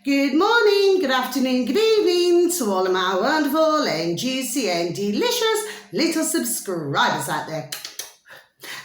Good morning, good afternoon, good evening to all of my wonderful and juicy and delicious little subscribers out there.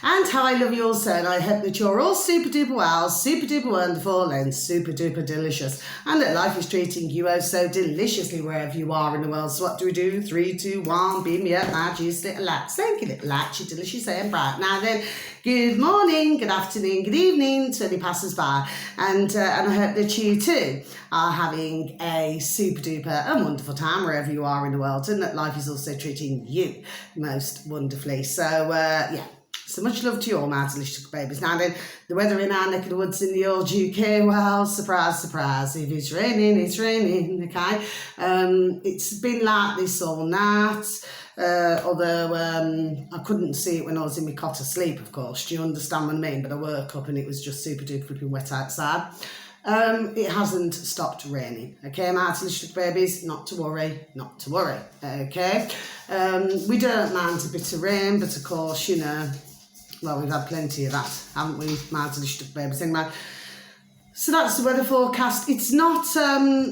And how I love you all so, and I hope that you're all super duper well, super duper wonderful and super duper delicious, and that life is treating you oh so deliciously wherever you are in the world. So what do we do? 3, 2, 1, beam me up, my juice little lads. Thank you, little lads, you're delicious and bright. Now then, good morning, good afternoon, good evening to any passers-by, and I hope that you too are having a super duper and wonderful time wherever you are in the world, and that life is also treating you most wonderfully. So yeah. So much love to you all, my delicious babies. Now then, the weather in our neck of the woods in the old UK, well, surprise, surprise, if it's raining, okay? It's been like this all night, although I couldn't see it when I was in my cot asleep, of course. Do you understand what I mean? But I woke up and it was just super duper flipping wet outside. It hasn't stopped raining, okay, my delicious babies, not to worry, okay? We don't mind a bit of rain, but of course, you know, well, we've had plenty of that, haven't we, my delicious babies? Anyway, so that's the weather forecast. It's not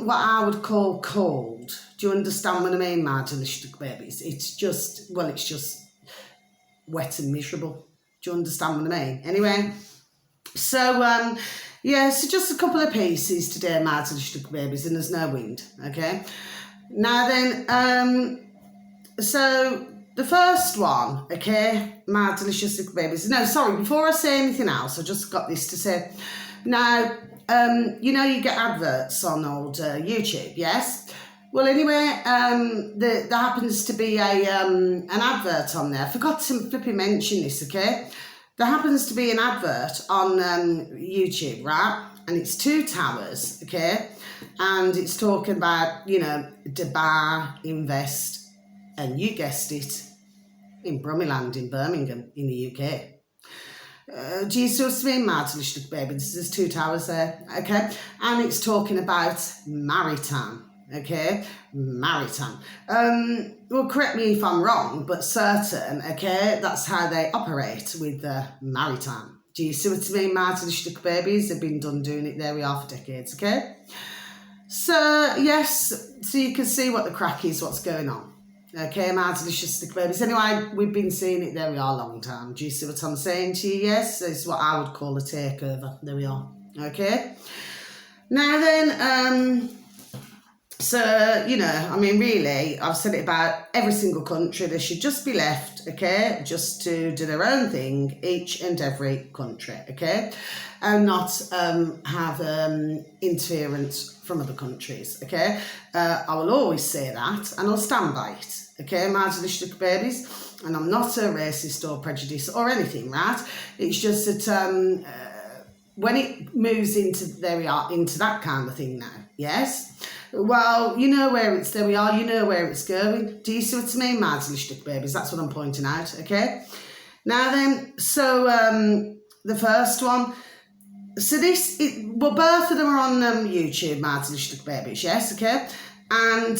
what I would call cold. Do you understand what I mean, my delicious babies? It's just, well, it's just wet and miserable. Do you understand what I mean? Anyway, so, yeah, so just a couple of pieces today, my delicious babies, and there's no wind, okay? Now then, so the first one, okay, my delicious babies. No, sorry, before I say anything else, I just got this to say. Now, you know, you get adverts on old YouTube, yes? Well, anyway, there happens to be an advert on there. I forgot to flipping mention this, okay? There happens to be an advert on YouTube, right? And it's 2 towers, okay? And it's talking about, you know, Dubai, invest, and you guessed it, in Brummyland in Birmingham in the UK. Do you see what I mean, my delicious baby? There's 2 towers there, okay? And it's talking about maritime, okay? Maritime. Well, correct me if I'm wrong, but certain, okay? That's how they operate with maritime. Do you see what I mean, my delicious babies? They've been done doing it, there we are, for decades, okay? So, yes, so you can see what the crack is, what's going on. Okay, my delicious babies. Anyway, we've been seeing it, there we are, a long time. Do you see what I'm saying to you? Yes, it's what I would call a takeover. There we are. Okay. Now then, so, you know, I mean, really, I've said it about every single country. They should just be left, okay, just to do their own thing, each and every country, okay, and not have interference from other countries, okay. I will always say that, and I'll stand by it, okay, my delicious babies, and I'm not a racist or prejudiced or anything, right? It's just that when it moves into, there we are, into that kind of thing now, yes? Well, you know where it's, there we are, you know where it's going. Do you see what I mean, my delicious babies? That's what I'm pointing out, okay? Now then, so the first one, so this, well, both of them are on YouTube, my delicious babies, yes, okay? And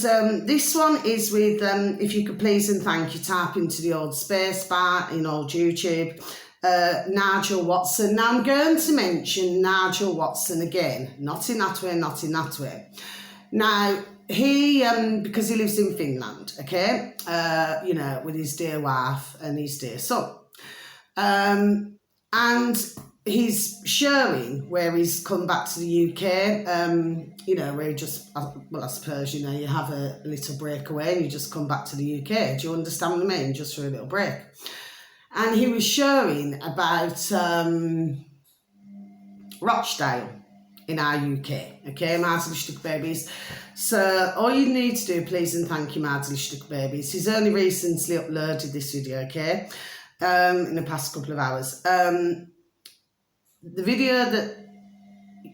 this one is with, if you could please and thank you, type into the old space bar in old YouTube, Nigel Watson. Now I'm going to mention Nigel Watson again, not in that way. Now, he, because he lives in Finland, okay, you know, with his dear wife and his dear son. And he's showing where he's come back to the UK, you know, where he just, well, I suppose, you know, you have a little break away and you just come back to the UK. Do you understand what I mean? Just for a little break. And he was showing about Rochdale in our UK, okay, my delicious babies. So all you need to do, please and thank you, my delicious babies. He's only recently uploaded this video, okay, in the past couple of hours. The video that,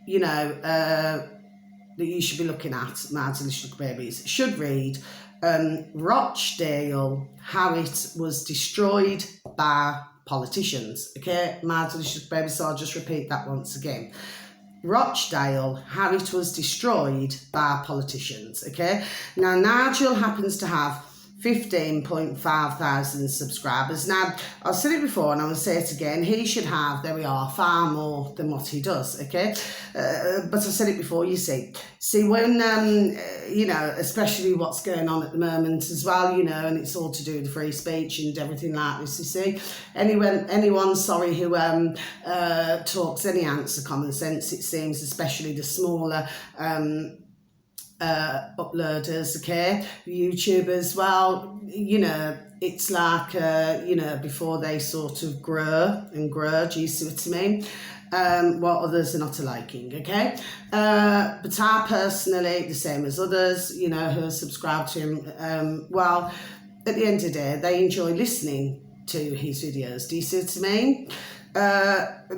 you know, that you should be looking at, my delicious babies, should read Rochdale, how it was destroyed by politicians, okay, my delicious babies. So I'll just repeat that once again. Rochdale, how it was destroyed by politicians, okay? Now, Nigel happens to have 15.5 thousand subscribers. Now, I've said it before and I will say it again, he should have, there we are, far more than what he does, okay? But I've said it before, you see when, you know, especially what's going on at the moment as well, you know, and it's all to do with free speech and everything like this, you see. Anyone, sorry, who talks any ounce of common sense, it seems, especially the smaller uploaders, okay, YouTubers, well, you know, it's like, you know, before they sort of grow, do you see what I mean? What others are not liking, okay? But I personally, the same as others, you know, who are subscribed to him, well, at the end of the day, they enjoy listening to his videos, do you see what I mean?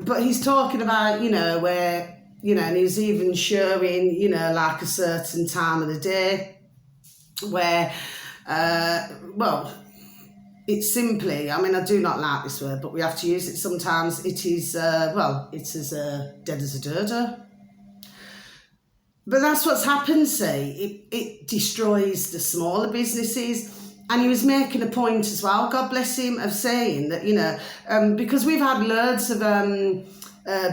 But he's talking about, you know, where, you know, and he's even showing, you know, like a certain time of the day where, well, it's simply, I mean, I do not like this word, but we have to use it sometimes. It is, well, it's as dead as a dodo. But that's what's happened, see. It destroys the smaller businesses. And he was making a point as well, God bless him, of saying that, you know, because we've had loads of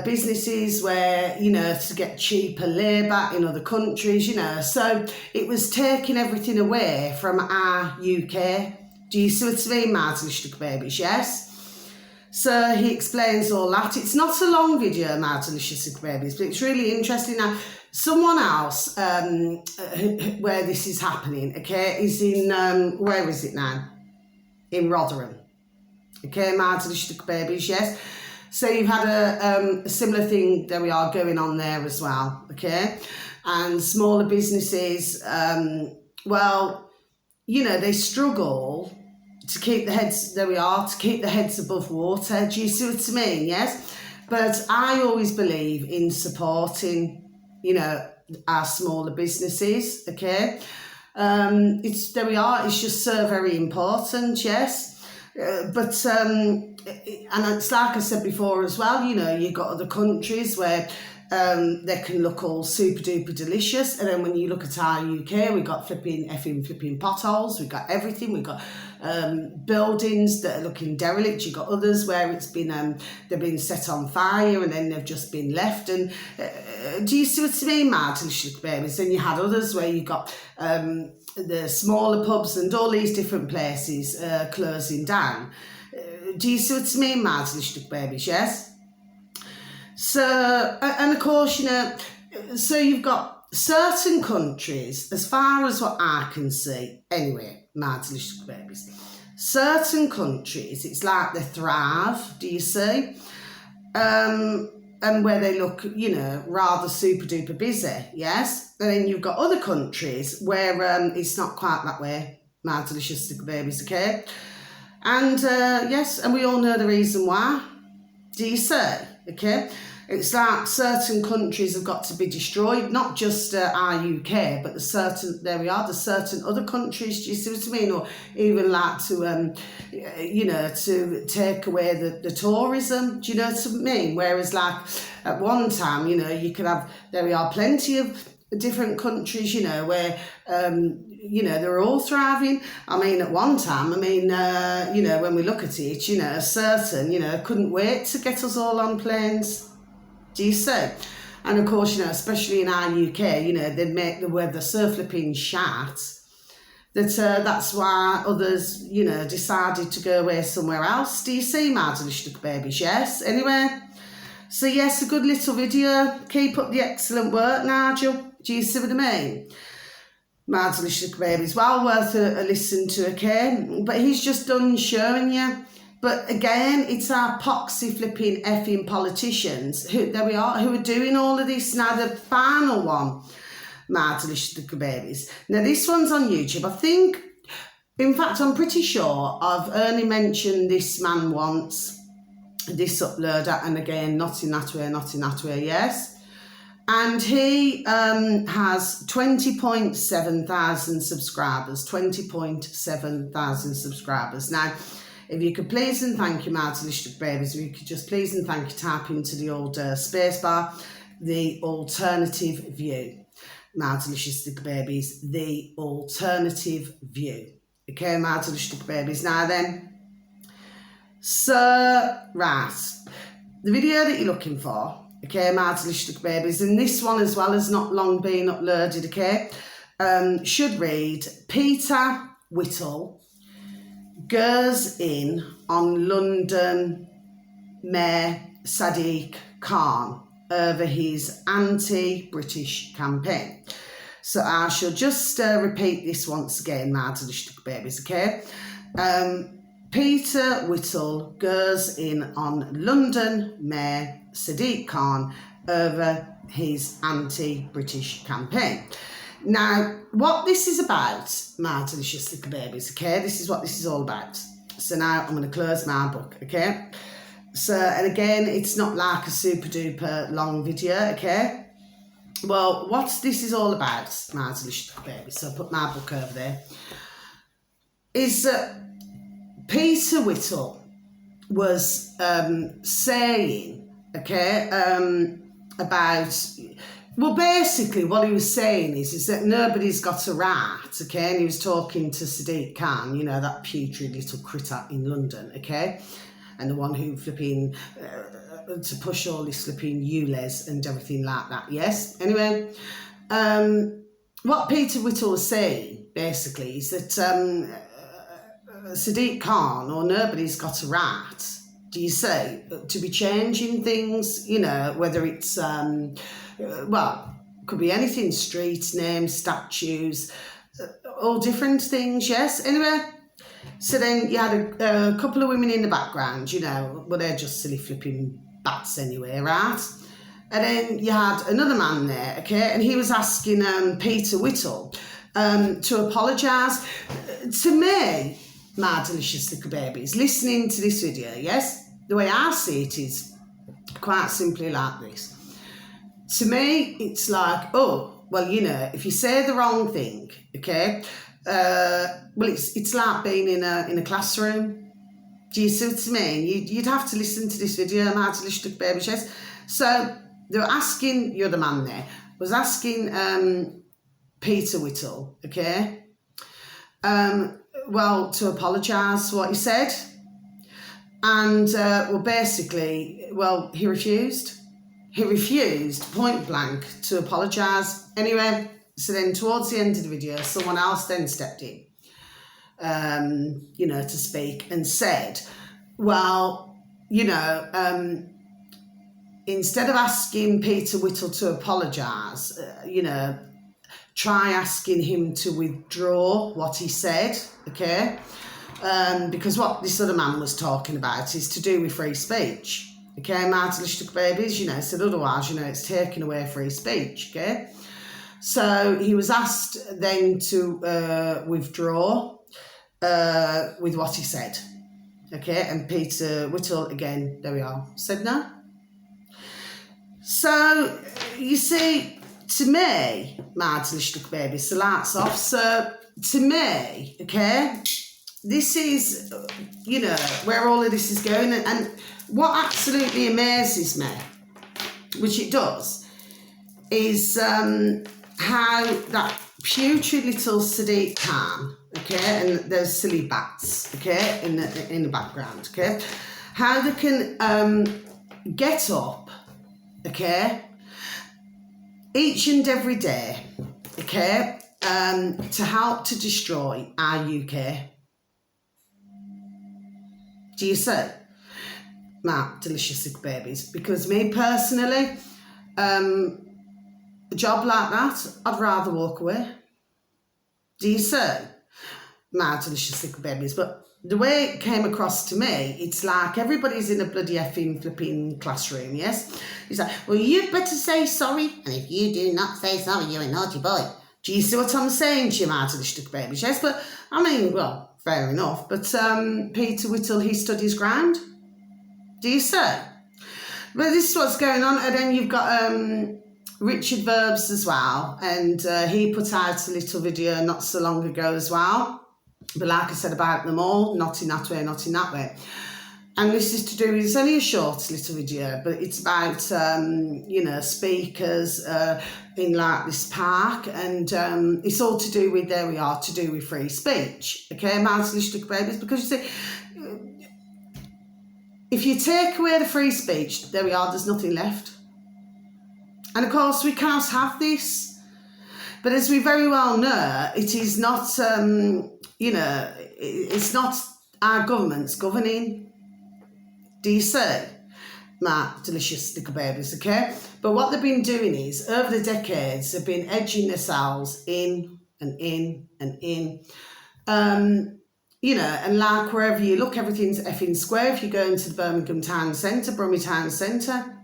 businesses where, you know, to get cheaper labour in other countries, you know, so it was taking everything away from our UK. Do you see what I mean, my delicious babies? Yes. So he explains all that. It's not a long video, my delicious babies, but it's really interesting. Now, someone else where this is happening, okay, is in, where is it now? In Rotherham. Okay, my delicious babies, yes. So you've had a similar thing, there we are, going on there as well, okay? And smaller businesses, well, you know, they struggle to keep the heads, there we are, to keep the heads above water. Do you see what I mean? Yes. But I always believe in supporting, you know, our smaller businesses, okay? It's, there we are, it's just so very important, yes. But and it's like I said before as well, you know, you've got other countries where they can look all super duper delicious, and then when you look at our UK, we've got flipping potholes, we've got everything, we've got buildings that are looking derelict, you've got others where it's been they've been set on fire and then they've just been left, and do you see what I mean, my delicious babies? Then you had others where you got the smaller pubs and all these different places closing down. Do you see what I mean, my delicious babies? Yes. So, and of course, you know, so you've got certain countries, as far as what I can see, anyway, my delicious babies, certain countries, it's like they thrive, do you see? And where they look, you know, rather super duper busy, yes? And then you've got other countries where it's not quite that way, my delicious babies, okay? And yes, and we all know the reason why, do you see? Okay? It's like certain countries have got to be destroyed, not just our UK, but the certain, there we are, the certain other countries, do you see what I mean? Or even like to, you know, to take away the tourism, do you know what I mean? Whereas like at one time, you know, you could have, there we are, plenty of different countries, you know, where, you know, they're all thriving. I mean, at one time, I mean, you know, when we look at it, you know, certain, you know, couldn't wait to get us all on planes. Do you see? And of course, you know, especially in our UK, you know, they make the weather so flipping shat that that's why others, you know, decided to go away somewhere else. Do you see, my delicious babies? Yes. Anyway, so yes, a good little video. Keep up the excellent work, Nigel. Do you see what I mean? My delicious babies, well worth a listen to, okay? But he's just done showing you. But again, it's our poxy flipping effing politicians who, there we are, who are doing all of this. Now the final one, my delicious babies. Now this one's on YouTube. I think, in fact, I'm pretty sure I've only mentioned this man once, this uploader, and again, not in that way, yes. And he has 20.7 thousand subscribers, 20.7 thousand subscribers. Now, if you could please and thank you, my delicious babies, if you could just please and thank you, type into the old space bar, the alternative view. My delicious babies, the alternative view. Okay, my delicious babies. Now then, so, right, the video that you're looking for, okay, my delicious babies, and this one as well has not long been uploaded, okay, should read, Peter Whittle goes in on London Mayor Sadiq Khan over his anti-British campaign. So I shall just repeat this once again, my delicious babies, okay? Peter Whittle goes in on London Mayor Sadiq Khan over his anti-British campaign. Now, what this is about, my delicious little babies, okay? This is what this is all about. So now I'm going to close my book, okay? So, and again, it's not like a super duper long video, okay? Well, what this is all about, my delicious little babies, so I'll put my book over there, is that Peter Whittle was saying, okay, about, well, basically what he was saying is that nobody's got a right, okay, and he was talking to Sadiq Khan, you know, that putrid little critter in London, okay, and the one who flipping, to push all this flipping ULEZ and everything like that, yes? Anyway, what Peter Whittle was saying, basically, is that Sadiq Khan, or nobody's got a right, do you say, to be changing things, you know, whether it's, well, could be anything, streets, names, statues, all different things, yes? Anyway, so then you had a couple of women in the background, you know, well, they're just silly flipping bats anyway, right? And then you had another man there, okay, and he was asking Peter Whittle to apologise. To me, my delicious little babies, listening to this video, yes, the way I see it is quite simply like this. To me, it's like, oh, well, you know, if you say the wrong thing, okay, well, it's like being in a classroom. Do you see what I mean? You'd have to listen to this video, my delicious little babies, yes. So they were asking, you're the man there, was asking Peter Whittle, okay, well, to apologise for what he said. And, well, basically, well, he refused. He refused, point blank, to apologise. Anyway, so then towards the end of the video, someone else then stepped in, you know, to speak and said, well, you know, instead of asking Peter Whittle to apologise, you know, try asking him to withdraw what he said, okay? Because what this other man was talking about is to do with free speech. Okay, Martin Lishtuk babies, you know, said otherwise, you know, it's taking away free speech, okay? So he was asked then to withdraw with what he said, okay? And Peter Whittle, again, there we are, said no. So, you see, to me, Martin Lishtuk babies, the lights off. So, to me, okay, this is, you know, where all of this is going. And what absolutely amazes me, which it does, is how that putrid little Sadiq Khan, okay, and those silly bats, okay, in the background, okay, how they can get up, okay, each and every day, okay, to help to destroy our UK. Do you see? My delicious sick babies. Because me personally, a job like that, I'd rather walk away. Do you see? My delicious sick babies. But the way it came across to me, it's like everybody's in a bloody effing flipping classroom, yes? It's like, well, you'd better say sorry, and if you do not say sorry, you're a naughty boy. Do you see what I'm saying to you, my delicious babies? Yes, but, I mean, well, fair enough, but Peter Whittle, he stood his ground. Do you say? But this is what's going on, and then you've got Richard Verbs as well, and he put out a little video not so long ago as well, but like I said about them all, not in that way, not in that way. And this is to do with, it's only a short little video, but it's about, you know, speakers in like this park, and it's all to do with, there we are, to do with free speech, okay, Martin babies, because you see, if you take away the free speech, there we are, there's nothing left. And of course, we can't have this. But as we very well know, it is not, you know, it's not our government's governing. Do you see? My delicious little babies, okay? But what they've been doing is, over the decades, they've been edging themselves in and in and in. You know, and like wherever you look, everything's effing square. If you go into the Birmingham Town Centre, Brummie Town Centre,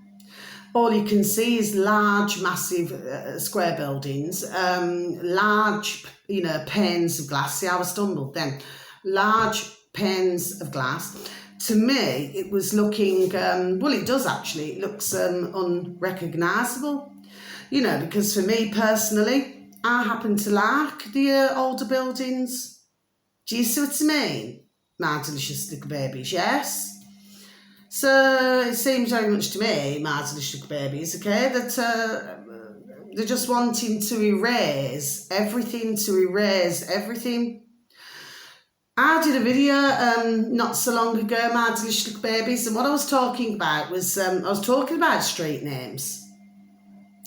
all you can see is large, massive square buildings, large, you know, panes of glass. See how I stumbled then? Large panes of glass. To me, it was looking, well, it does actually, it looks unrecognisable, you know, because for me personally, I happen to like the older buildings. Do you see what I mean? My delicious little babies, yes? So it seems very much to me, my delicious little babies, okay, that they're just wanting to erase everything, I did a video not so long ago, my delicious little babies, and what I was talking about was, I was talking about street names.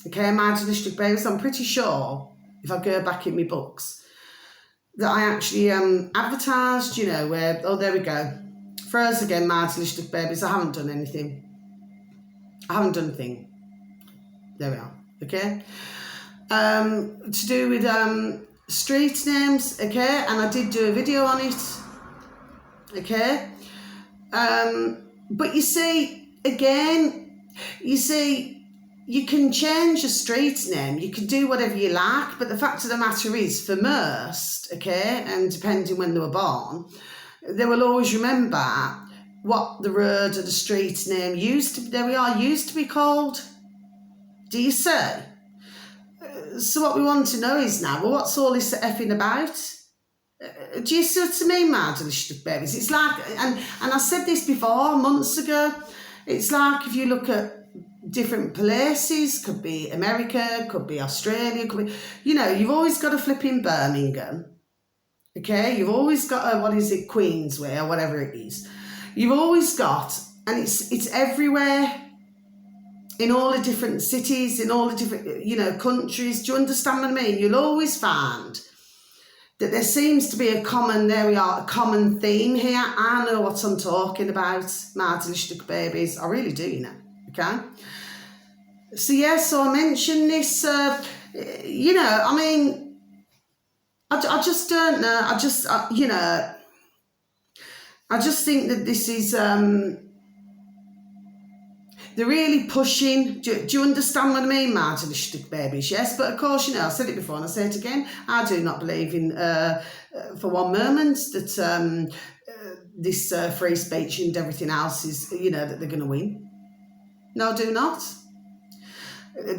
Okay, my delicious little babies, I'm pretty sure, if I go back in my books, that I actually advertised, you know, where, oh, there we go. Froze again, my delicious little babies, I haven't done anything. There we are, okay? To do with street names, okay, and I did do a video on it, okay, but you see, again, you can change a street name, you can do whatever you like, but the fact of the matter is, for most, okay, and depending when they were born, they will always remember what the road or the street name used to be called. Do you see? So what we want to know is now, well, what's all this effing about? Do you see what I mean, my delicious babies? It's like, and I said this before, months ago, it's like if you look at different places, could be America, could be Australia, could be, you know, you've always got a flipping Birmingham, okay? You've always got a, what is it, Queensway or whatever it is. You've always got, and it's everywhere, in all the different cities, in all the different, you know, countries. Do you understand what I mean? You'll always find that there seems to be a common theme here. I know what I'm talking about, my delicious babies. I really do, you know, okay? So, yeah, so I mentioned this, you know, I mean, I just don't know. You know, I just think that this is... they're really pushing. Do you understand what I mean, my delicious babies? Yes, but of course, you know, I said it before and I say it again. I do not believe in, for one moment, that this free speech and everything else is, you know, that they're going to win. No, I do not.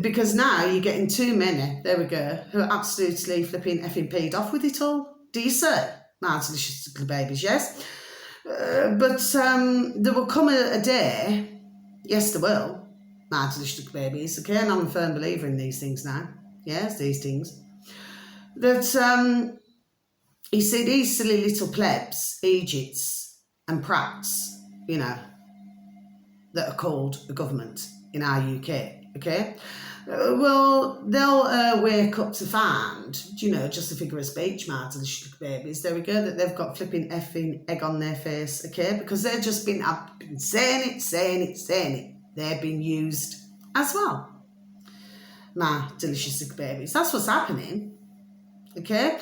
Because now you're getting too many, there we go, who are absolutely flipping effing peed off with it all. Do you see, my delicious babies? Yes. But there will come a day. Yes, there will, my delicious babies, okay, and I'm a firm believer in these things now, yes, these things, that, you see, these silly little plebs, Egypts and Pratts, you know, that are called the government in our UK, okay, well, they'll wake up to find, you know, just a figure of speech, my delicious babies, there we go, that they've got flipping effing egg on their face, okay, because they've just been, I've been saying it. They're being used as well, my delicious babies. That's what's happening, okay,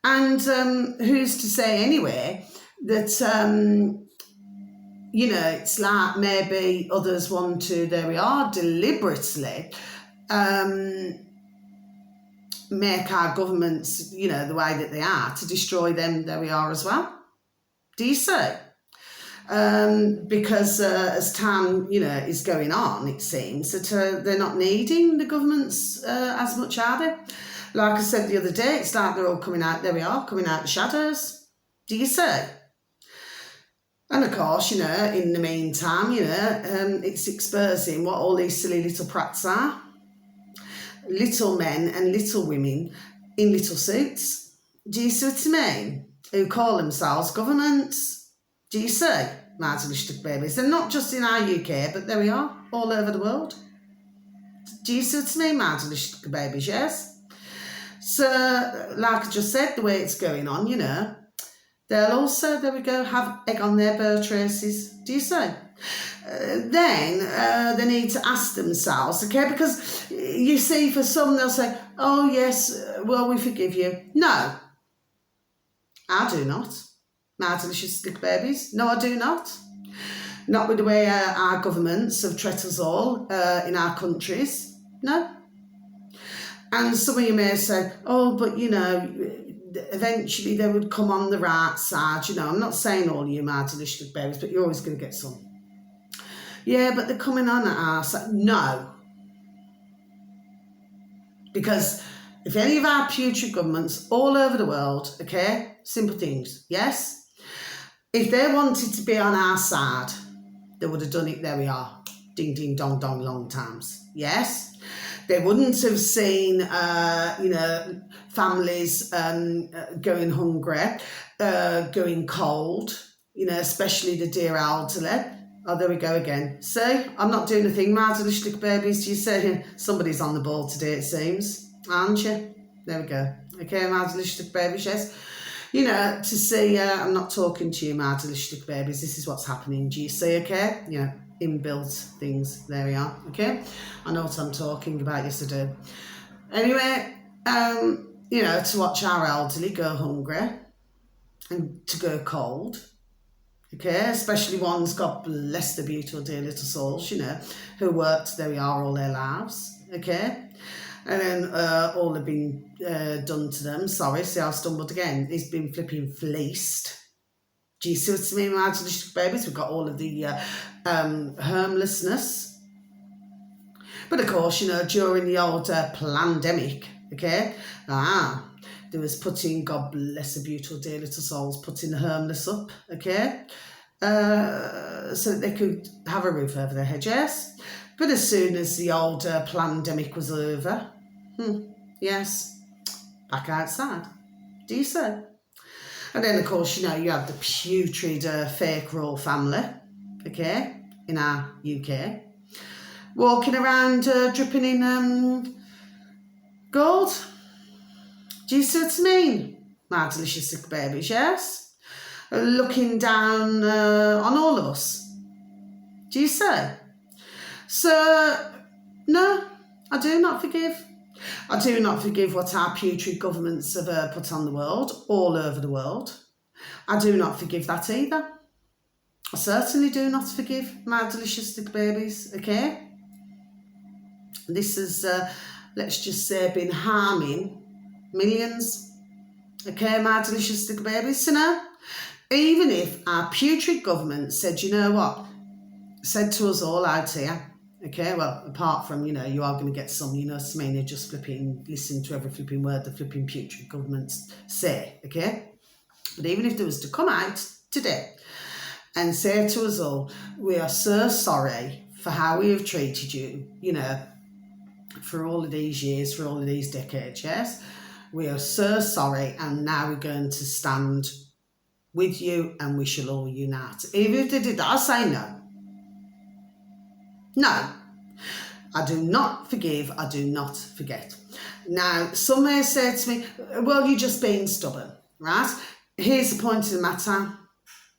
and who's to say anyway that, you know, it's like maybe others want to, there we are, deliberately make our governments, you know, the way that they are, to destroy them, there we are as well. Do you see? Because as time, you know, is going on, it seems that they're not needing the governments as much, are they? Like I said the other day, it's like they're all coming out, there we are, coming out the shadows. Do you see? And of course, you know, in the meantime, you know, it's exposing what all these silly little prats are. Little men and little women in little suits. Do you see what I mean? Who call themselves governments. Do you see? My delicious babies. They're not just in our UK, but there we are, all over the world. Do you see what I mean, my delicious babies? Yes. So, like I just said, the way it's going on, you know, they'll also, there we go, have egg on their bird traces. Do you see? Then they need to ask themselves, okay, because you see, for some they'll say, oh yes, well, we forgive you. No, I do not. My delicious little babies. No, I do not. Not with the way our governments have treated us all in our countries. No. And some of you may say, oh, but you know, eventually they would come on the right side. You know, I'm not saying all you my delicious little babies, but you're always going to get some. Yeah, but they're coming on at our side. No. Because if any of our putrid governments all over the world, okay, simple things, yes? If they wanted to be on our side, they would have done it, there we are, ding, ding, dong, dong, long times, yes? They wouldn't have seen, you know, families going hungry, going cold, you know, especially the dear elderly. Oh, there we go again. See, I'm not doing a thing, my delicious little babies. You say somebody's on the ball today, it seems, aren't you? There we go. Okay, my delicious little babies, yes. You know, to see, I'm not talking to you, my delicious little babies. This is what's happening. Do you see, okay? You know, inbuilt things. There we are, okay? I know what I'm talking about, yes I do. Anyway, you know, to watch our elderly go hungry and to go cold. Okay, especially ones, God bless the beautiful dear little souls, you know, who worked, there we are, all their lives, okay? And then all have been done to them. Sorry, see, I stumbled again. He's been flipping fleeced. Do you see what I mean, my delicious babies? We've got all of the homelessness. But of course, you know, during the old pandemic, okay, there was putting, God bless the beautiful dear little souls, putting the homeless up, okay, so that they could have a roof over their head, yes. But as soon as the old pandemic was over, yes, back outside. Do you see? And then, of course, you know, you have the putrid fake royal family, okay, in our UK, walking around dripping in gold. Do you see what I mean? My delicious little babies, yes? Looking down on all of us. Do you see? So, no, I do not forgive. I do not forgive what our putrid governments have put on the world, all over the world. I do not forgive that either. I certainly do not forgive my delicious little babies, okay? This has, let's just say, been harming millions, okay, my delicious little babies. So now, even if our putrid government said, you know what, said to us all out here, okay, well, apart from, you know, you are going to get some, you know, some may just flipping, listen to every flipping word the flipping putrid governments say, okay? But even if there was to come out today and say to us all, we are so sorry for how we have treated you, you know, for all of these years, for all of these decades, yes? We are so sorry, and now we're going to stand with you and we shall all unite. Even if they did that, I say no. No. I do not forgive, I do not forget. Now, some may say to me, well, you're just being stubborn, right? Here's the point of the matter.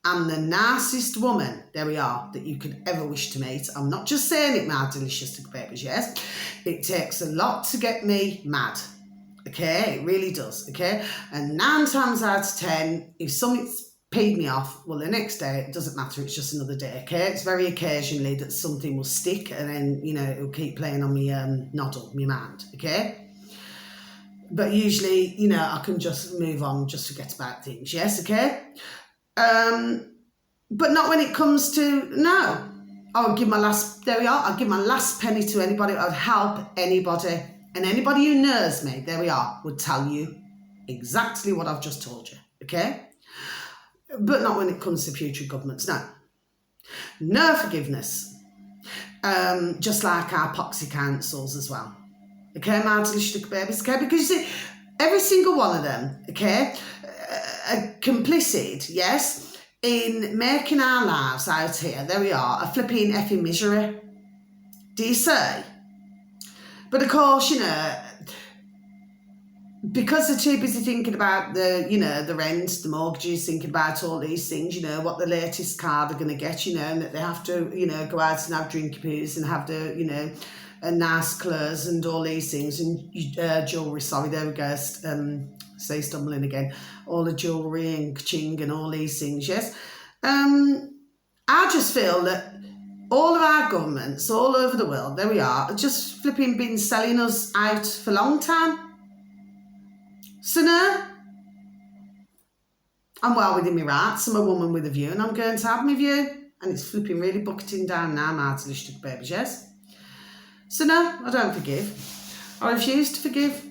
I'm the nicest woman, there we are, that you could ever wish to meet. I'm not just saying it, my delicious little babies, yes? It takes a lot to get me mad. Okay, it really does, okay? And 9 times out of 10, if something's peed me off, well, the next day, it doesn't matter, it's just another day, okay? It's very occasionally that something will stick and then, you know, it'll keep playing on me noddle, me mind, okay? But usually, you know, I can just move on, just forget about things, yes, okay? But not when it comes to, no. I'll give my last, there we are, I'll give my last penny to anybody, I'll help anybody. And anybody who knows me, there we are, would tell you exactly what I've just told you, okay? But not when it comes to future governments, no. No forgiveness. Just like our poxy councils as well. Okay, my delicious babies, okay? Because you see, every single one of them, okay, are complicit, yes, in making our lives out here, there we are, a flipping effing misery. Do you see? But of course, you know, because they're too busy thinking about the, you know, the rent, the mortgages, thinking about all these things, you know, what the latest car they're going to get, you know, and that they have to, you know, go out and have drinky poos and have the, you know, nice clothes and all these things, and jewellery, sorry, there we go, say stumbling again, all the jewellery and ching and all these things, yes. I just feel that all of our governments all over the world, there we are just flipping been selling us out for a long time. So no, I'm well within my rights. I'm a woman with a view and I'm going to have my view. And it's flipping really bucketing down now, my delicious babies, yes? So no, I don't forgive. I refuse to forgive.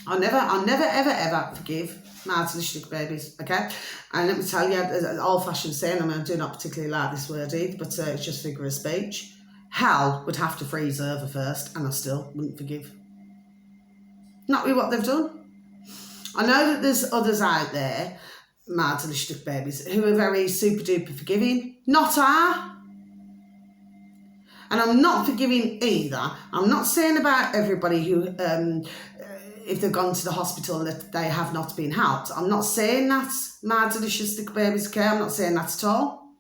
I'll never, ever forgive my delicious babies, okay? And let me tell you, an old-fashioned saying, I mean, I do not particularly like this word either, but it's just figure of speech. Hell would have to freeze over first, and I still wouldn't forgive. Not with what they've done. I know that there's others out there, my delicious babies, who are very super-duper forgiving. Not I. And I'm not forgiving either. I'm not saying about everybody who, if they've gone to the hospital, that they have not been helped. I'm not saying that, my delicious babies, okay? I'm not saying that at all.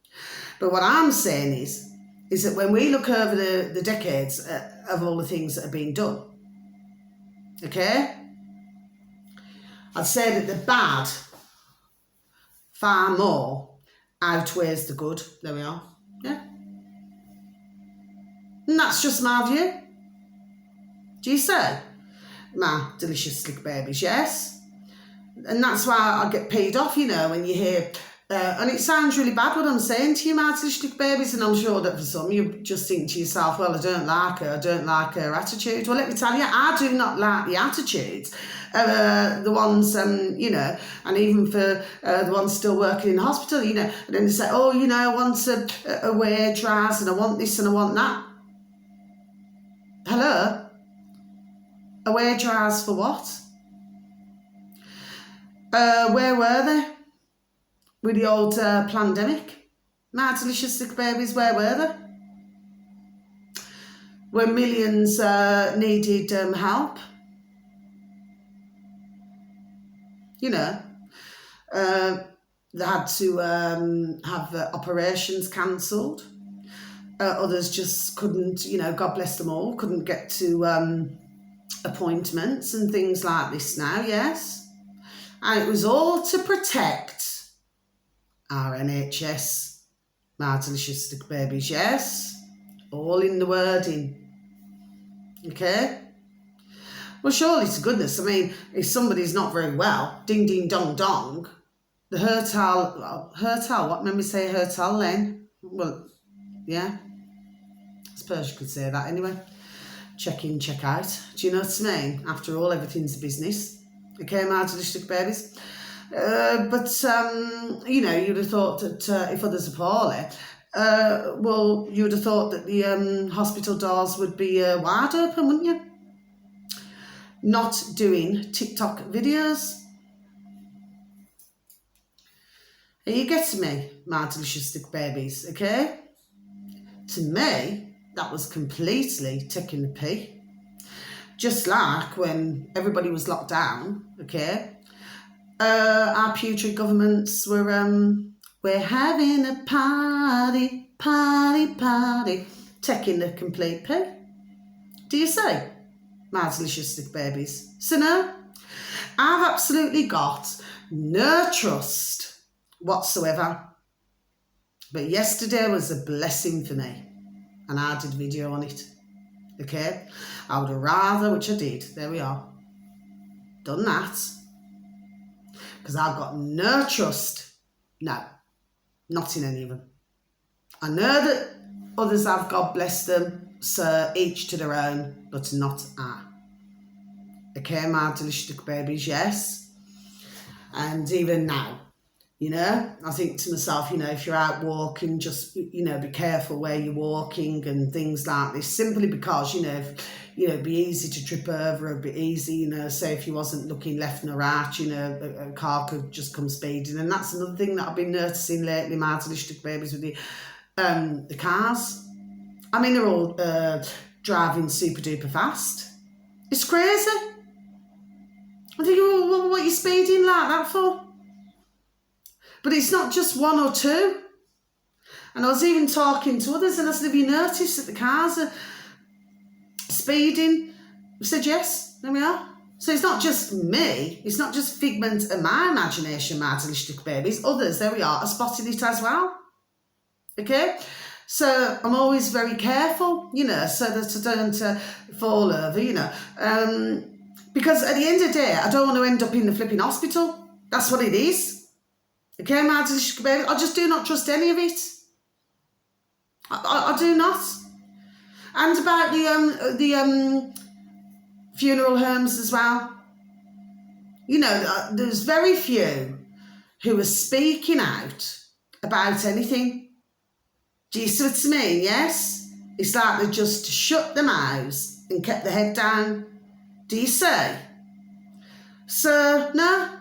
But what I'm saying is that when we look over the decades of all the things that have been done, okay, I'd say that the bad far more outweighs the good. There we are. Yeah. And that's just my view. Do you say? My delicious slick babies, yes? And that's why I get paid off, you know, when you hear, and it sounds really bad what I'm saying to you, my delicious slick babies, and I'm sure that for some you just think to yourself, well, I don't like her attitude. Well, let me tell you, I do not like the attitudes. The ones, you know, and even for the ones still working in the hospital, you know, and then they say, oh, you know, I want a wage rise and I want this and I want that. Hello? A wage rise for what? Where were they with the old pandemic? My delicious sick babies, where were they? When millions needed help. You know, they had to have operations cancelled. Others just couldn't, you know, God bless them all, couldn't get to appointments and things like this now, yes? And it was all to protect our NHS, my delicious stick babies, yes? All in the wording, okay? Well, surely to goodness, I mean, if somebody's not very well, ding, ding, dong, dong, the Hertel, what made me say Hertel then? Well, yeah, I suppose you could say that anyway. Check in, check out. Do you know what I mean? After all, everything's a business. Okay, my delicious babies. But, you know, you'd have thought that if others are poorly, well, you would have thought that the hospital doors would be wide open, wouldn't you? Not doing TikTok videos. Are you getting me, my delicious stick babies, okay? To me, that was completely taking the pee. Just like when everybody was locked down, okay? Our putrid governments were, we're having a party, taking the complete pee. Do you say? My delicious stick babies. So no, I've absolutely got no trust whatsoever. But yesterday was a blessing for me, and I did a video on it. Okay, I would have rather, which I did, there we are, done that, because I've got no trust, no, not in any of them. I know that others have, God bless them, so each to their own, but not I. Okay, my delicious babies, yes. And even now, I think to myself, if you're out walking, just, be careful where you're walking and things like this, simply because, it'd be easy to trip over, it'd be easy, say if you wasn't looking left and right, a car could just come speeding. And that's another thing that I've been noticing lately, my little babies, with the cars. I mean, they're all driving super duper fast. It's crazy. I think, well, what are you speeding like that for? But it's not just one or two. And I was even talking to others, and I said, have you noticed that the cars are speeding? I said, yes, there we are. So it's not just me, it's not just figment of my imagination, my delicious babies. Others, there we are spotting it as well. Okay? So I'm always very careful, so that I don't fall over, because at the end of the day, I don't want to end up in the flipping hospital. That's what it is. Okay, my delicious baby, I just do not trust any of it. I do not. And about the funeral homes as well. There's very few who are speaking out about anything. Do you see what I mean? Yes? It's like they just shut their mouths and kept their head down. Do you see? So, no.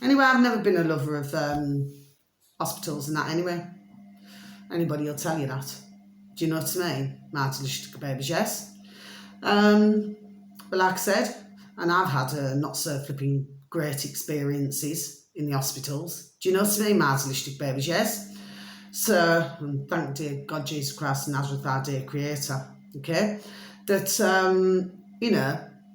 Anyway, I've never been a lover of hospitals and that anyway. Anybody will tell you that. Do you know what I mean? My delicious babies, yes. But like I said, and I've had not so flipping great experiences in the hospitals. Do you know what I mean? My delicious babies, yes. So, thank dear God, Jesus Christ, and Nazareth, our dear Creator, okay? That,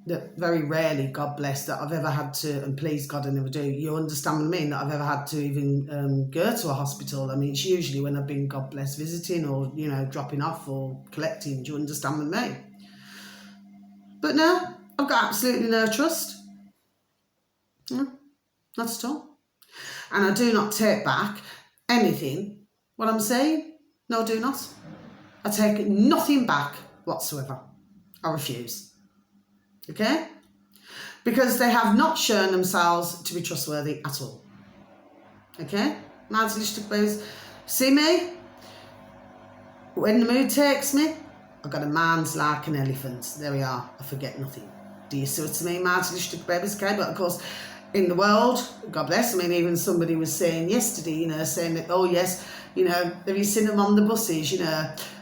that very rarely, God bless, that I've ever had to, and please God I never do, you understand what I mean, that I've ever had to even go to a hospital. I mean, it's usually when I've been, God bless, visiting or, dropping off or collecting. Do you understand what I mean? But no, I've got absolutely no trust. No, not at all. And I do not take back anything, what I'm saying. No, I do not. I take nothing back whatsoever. I refuse. Okay? Because they have not shown themselves to be trustworthy at all. Okay? My delicious babies, see me? When the mood takes me, I've got a mind's like an elephant. There we are. I forget nothing. Do you see what I mean, my delicious babies? Okay? But of course, in the world, God bless, I mean, even somebody was saying yesterday, saying that, oh yes, have you seen them on the buses,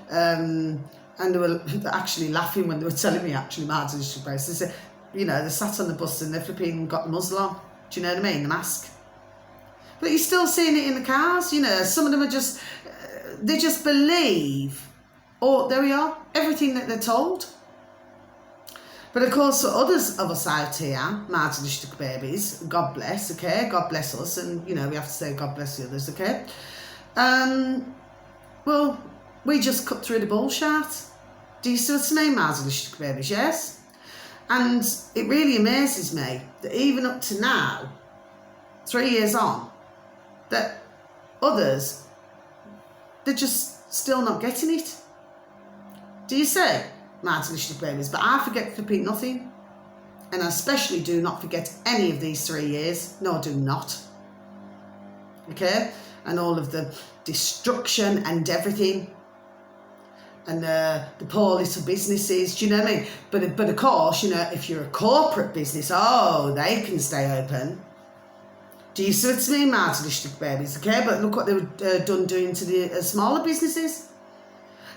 and they were actually laughing when they were telling me, actually, my delicious babies. They said, they sat on the bus and they're flipping got the muzzle on. Do you know what I mean? The mask. But you're still seeing it in the cars, Some of them are just, they just believe, or there we are, everything that they're told. But of course, for others of us out here, my delicious babies, God bless, okay? God bless us, and, we have to say God bless the others, okay? Well, we just cut through the bullshit. Do you see what I mean, my delicious babies? Yes? And it really amazes me that even up to now, 3 years on, that others, they're just still not getting it. Do you see, my delicious babies? But I forget flipping nothing. And I especially do not forget any of these 3 years. No, I do not. Okay? And all of the destruction and everything. And the poor little businesses, do you know what I mean? But of course, if you're a corporate business, oh, they can stay open. Do you see what I mean, my delicious babies? Okay, but look what they were doing to the smaller businesses.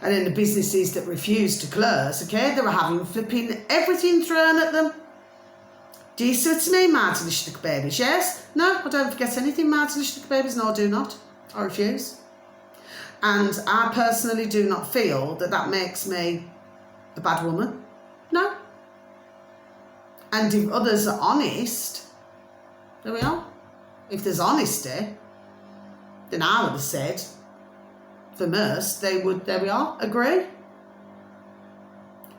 And then the businesses that refused to close, okay, they were having flipping everything thrown at them. Do you see what I mean, my delicious babies? Yes? No, I don't forget anything, my delicious babies. No, I do not. I refuse. And I personally do not feel that that makes me a bad woman. No. And if others are honest, there we are. If there's honesty, then I would have said, for most, they would, there we are, agree.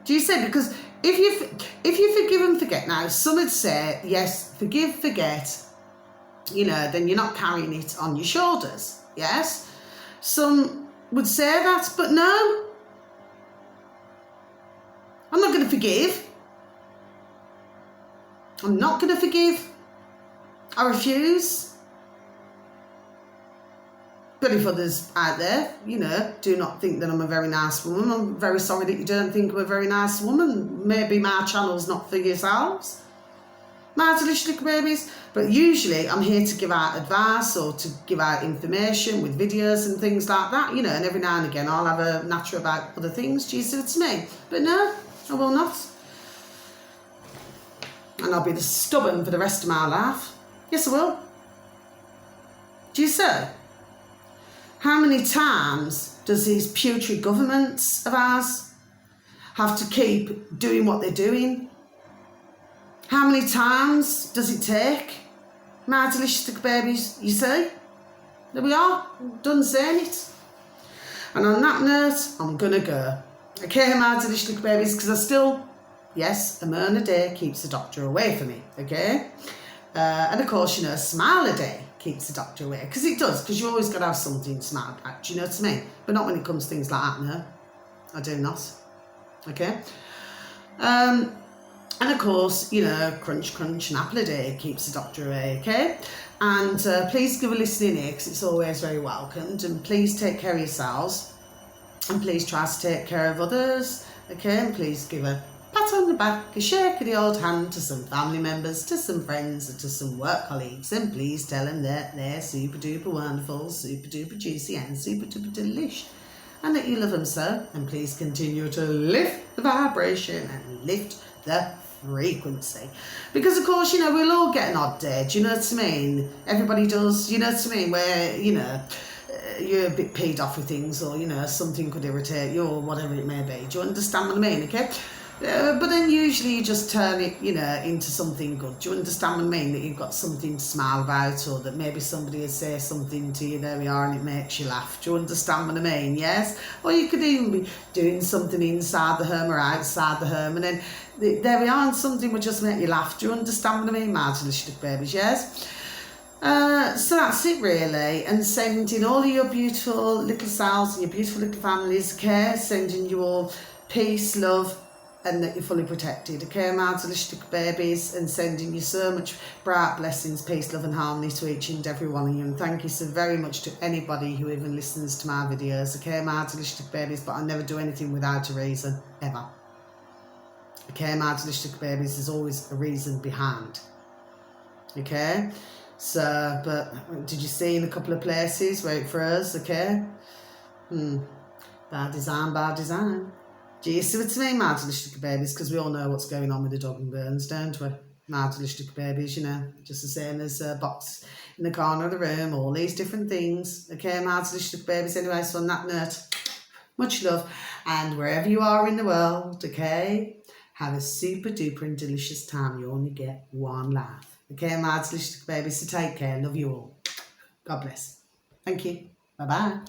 Do you see? Because if you forgive and forget, now some would say, yes, forgive, forget, then you're not carrying it on your shoulders, yes? Some would say that, but no. I'm not going to forgive. I'm not going to forgive. I refuse. But if others out there, you know, do not think that I'm a very nice woman, I'm very sorry that you don't think I'm a very nice woman. Maybe my channel's not for yourselves, my delicious little babies. But usually I'm here to give out advice or to give out information with videos and things like that, you know, and every now and again I'll have a natter about other things. Do you see what I mean? But no, I will not. And I'll be stubborn for the rest of my life. Yes, I will. Do you see? How many times does these putrid governments of ours have to keep doing what they're doing? How many times does it take? My delicious little babies, you see? There we are, done saying it. And on that note, I'm gonna go. Okay, my delicious little babies, because I still, yes, a moan a day keeps the doctor away from me, okay? And of course, you know, a smile a day keeps the doctor away, because it does, because you always got to have something to smile at, do you know what I mean? But not when it comes to things like that, no, I do not, okay? And of course, you know, crunch, crunch, an apple a day keeps the doctor away, okay? And please give a listening ear, because it's always very welcomed, and please take care of yourselves, and please try to take care of others, okay? And please give a pat on the back, a shake of the old hand to some family members, to some friends, and to some work colleagues, and please tell them that they're super duper wonderful, super duper juicy, and super duper delish, and that you love them so. And please continue to lift the vibration and lift the frequency, because of course, you know, we'll all get an odd day, do you know what I mean? Everybody does, you know what I mean, where, you know, you're a bit peed off with things, or, you know, something could irritate you, or whatever it may be. Do you understand what I mean, okay? But then usually you just turn it, you know, into something good. Do you understand what I mean? That you've got something to smile about, or that maybe somebody will say something to you, there we are, and it makes you laugh. Do you understand what I mean? Yes? Or you could even be doing something inside the home or outside the home, and then there we are, and something will just make you laugh. Do you understand what I mean, my delicious babies? Yes? So that's it really, and sending all of your beautiful little selves and your beautiful little families, okay? Sending you all peace, love, and that you're fully protected, okay, my delicious babies, and sending you so much bright blessings, peace, love and harmony to each and every one of you. And thank you so very much to anybody who even listens to my videos, okay, my delicious babies. But I never do anything without a reason, ever, okay, my delicious babies. There's always a reason behind, okay? So, but did you see in a couple of places where it froze, okay? Bad design, bad design. Do you see what I mean, my delicious babies? Because we all know what's going on with the dog and burns, don't we? My delicious babies, you know, just the same as a box in the corner of the room, all these different things. Okay, my delicious babies. Anyway, so on that note, much love. And wherever you are in the world, okay, have a super duper and delicious time. You only get one life. Okay, my delicious babies. So take care. Love you all. God bless. Thank you. Bye-bye.